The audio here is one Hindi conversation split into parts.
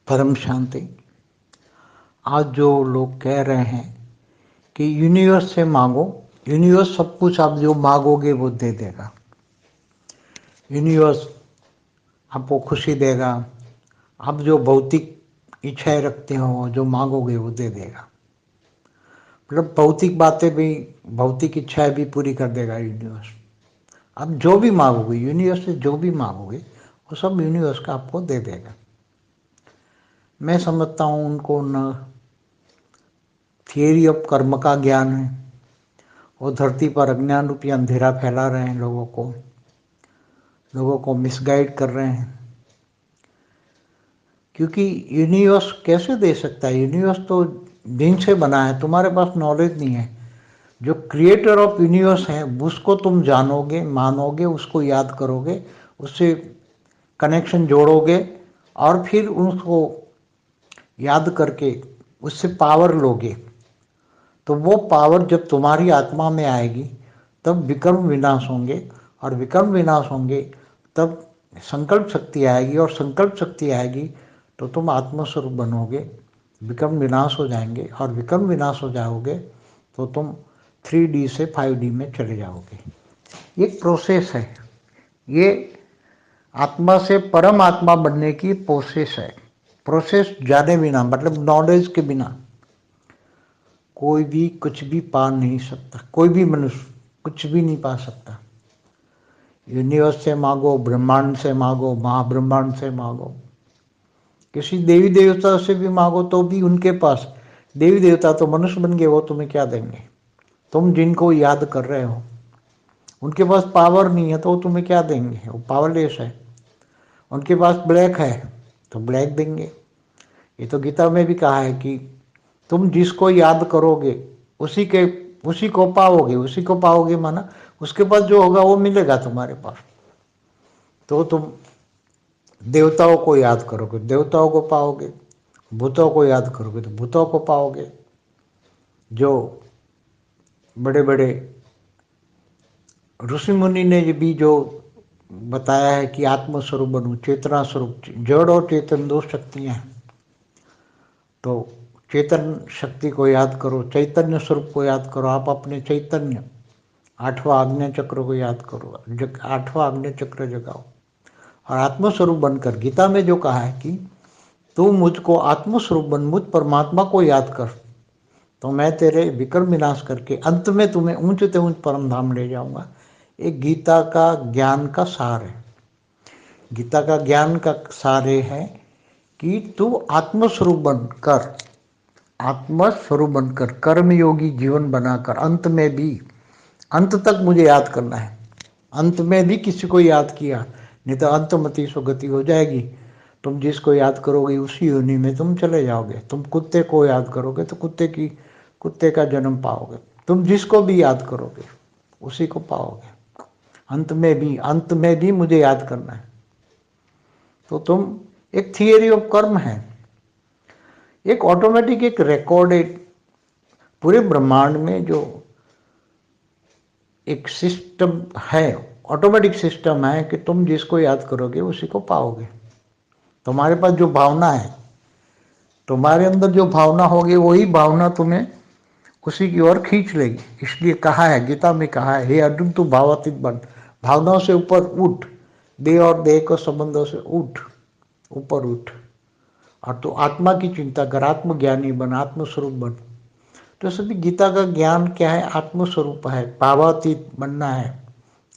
परम शांति। आज जो लोग कह रहे हैं कि यूनिवर्स से मांगो, यूनिवर्स सब कुछ आप जो मांगोगे वो दे देगा, यूनिवर्स आपको खुशी देगा, आप जो भौतिक इच्छाएं रखते हो जो मांगोगे वो दे देगा। मतलब भौतिक बातें भी, भौतिक इच्छाएं भी पूरी कर देगा यूनिवर्स। आप जो भी मांगोगे, यूनिवर्स से जो भी मांगोगे वो सब यूनिवर्स का आपको दे देगा। मैं समझता हूँ उनको न थियरी ऑफ कर्म का ज्ञान है, वो धरती पर अज्ञान रूपी अंधेरा फैला रहे हैं, लोगों को मिसगाइड कर रहे हैं। क्योंकि यूनिवर्स कैसे दे सकता है? यूनिवर्स तो दिन से बना है, तुम्हारे पास नॉलेज नहीं है। जो क्रिएटर ऑफ यूनिवर्स है उसको तुम जानोगे, मानोगे, उसको याद करोगे, उससे कनेक्शन जोड़ोगे और फिर उसको याद करके उससे पावर लोगे, तो वो पावर जब तुम्हारी आत्मा में आएगी तब विकर्म विनाश होंगे, और विकर्म विनाश होंगे तब संकल्प शक्ति आएगी, और संकल्प शक्ति आएगी तो तुम आत्मस्वरूप बनोगे। विकर्म विनाश हो जाएंगे, और विकर्म विनाश हो जाओगे तो तुम 3D से 5D में चले जाओगे। ये प्रोसेस है, ये आत्मा से परम आत्मा बनने की प्रोसेस है। प्रोसेस जाने बिना, मतलब नॉलेज के बिना कोई भी कुछ भी पा नहीं सकता, कोई भी मनुष्य कुछ भी नहीं पा सकता। यूनिवर्स से मांगो, ब्रह्मांड से मांगो, महाब्रह्मांड से मांगो, किसी देवी देवता से भी मांगो तो भी उनके पास, देवी देवता तो मनुष्य बन गए, वो तुम्हें क्या देंगे? तुम जिनको याद कर रहे हो उनके पास पावर नहीं है तो वो तुम्हें क्या देंगे? वो पावरलेस है। उनके पास ब्लैक है तो ब्लैक देंगे। ये तो गीता में भी कहा है कि तुम जिसको याद करोगे उसी को पाओगे। उसी को पाओगे माना उसके पास जो होगा वो मिलेगा तुम्हारे पास। तो तुम देवताओं को याद करोगे, देवताओं को पाओगे। भूतों को याद करोगे तो भूतों को पाओगे। जो बड़े बड़े ऋषि मुनि ने भी जो बताया है कि आत्मस्वरूप बनो, चेतना स्वरूप, जड़ और चेतन दो शक्तियां हैं। तो चेतन शक्ति को याद करो, चैतन्य स्वरूप को याद करो। आप अपने चैतन्य 8वां आज्ञा चक्र को याद करो, 8वां आज्ञा चक्र जगाओ और आत्मस्वरूप बनकर, गीता में जो कहा है कि तू मुझको आत्मस्वरूप बन, मुझ परमात्मा को याद कर, तो मैं तेरे विकर्म विनाश करके अंत में तुम्हें ऊंच से ऊंच परम धाम ले जाऊंगा। एक गीता का ज्ञान का सार है। गीता का ज्ञान का सार है कि तू आत्मस्वरूप बनकर, आत्मस्वरूप बनकर कर्मयोगी जीवन बनाकर अंत तक मुझे याद करना है। अंत में भी किसी को याद किया, नहीं तो अंतमति सुगति हो जाएगी। तुम जिसको याद करोगे उसी योनि में तुम चले जाओगे। तुम कुत्ते को याद करोगे तो कुत्ते का जन्म पाओगे। तुम जिसको भी याद करोगे उसी को पाओगे। अंत में भी मुझे याद करना है। तो तुम, एक थियरी ऑफ कर्म है, एक ऑटोमेटिक, एक रिकॉर्डेड पूरे ब्रह्मांड में जो एक सिस्टम है, ऑटोमेटिक सिस्टम है कि तुम जिसको याद करोगे उसी को पाओगे। तुम्हारे पास जो भावना है, तुम्हारे अंदर जो भावना होगी वही भावना तुम्हें उसी की ओर खींच लेगी। इसलिए कहा है, गीता में कहा है, हे अर्जुन तू भावातीत बन, भावनाओं से ऊपर उठ, देह और देह के संबंधों से उठ, ऊपर उठ, और तू आत्मा की चिंता कर, आत्मज्ञानी बन, आत्मस्वरूप बन। तो सभी गीता का ज्ञान क्या है? आत्मस्वरूप है, भावातीत बनना है।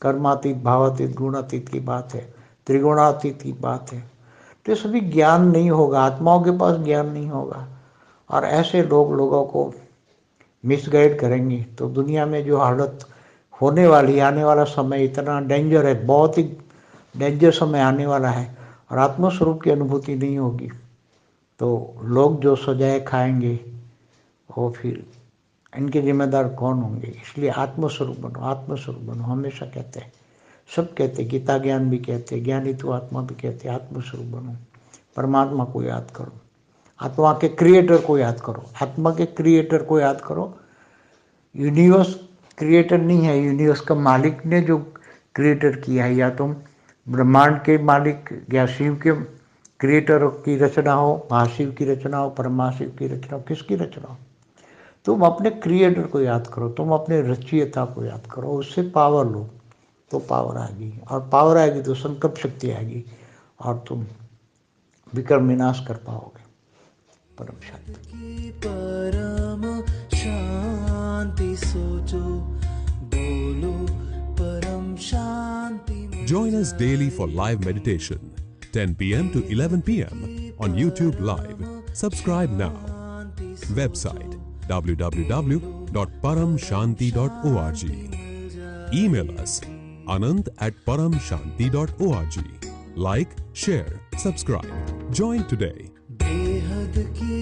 कर्मातीत, भावातीत, गुणातीत की बात है, त्रिगुणातीत की बात है। तो सभी ज्ञान नहीं होगा, आत्माओं के पास ज्ञान नहीं होगा, और ऐसे लोगों को मिसगाइड करेंगे तो दुनिया में जो हालत होने वाली, आने वाला समय इतना डेंजर है, बहुत ही डेंजर समय आने वाला है, और आत्मस्वरूप की अनुभूति नहीं होगी तो लोग जो सजाए खाएंगे वो फिर इनके जिम्मेदार कौन होंगे? इसलिए आत्मस्वरूप बनो, आत्मस्वरूप बनो। हमेशा कहते हैं, सब कहते हैं, गीता ज्ञान भी कहते हैं, ज्ञानी तो आत्मा भी कहते हैं, आत्मस्वरूप बनो, परमात्मा को याद करो, आत्मा के क्रिएटर को याद करो, आत्मा के क्रिएटर को याद करो। यूनिवर्स क्रिएटर नहीं है, यूनिवर्स का मालिक ने जो क्रिएटर किया है, या तुम ब्रह्मांड के मालिक या शिव के क्रिएटर की रचना हो, महाशिव की रचना हो, परमाशिव की रचना हो, किसकी रचना हो, तुम अपने क्रिएटर को याद करो, तुम अपने रचयिता को याद करो, उससे पावर लो तो पावर आएगी, और पावर आएगी तो संकल्प शक्ति आएगी और तुम विक्रम विनाश कर पाओगे। परम शांति। परम शांति सोचो, बोलो परम शांति। Join us daily for live meditation, 10 p.m. to 11 p.m. on YouTube Live. Subscribe now. Website www.paramshanti.org. Email us anant@paramshanti.org. Like, share, subscribe. Join today. बेहद की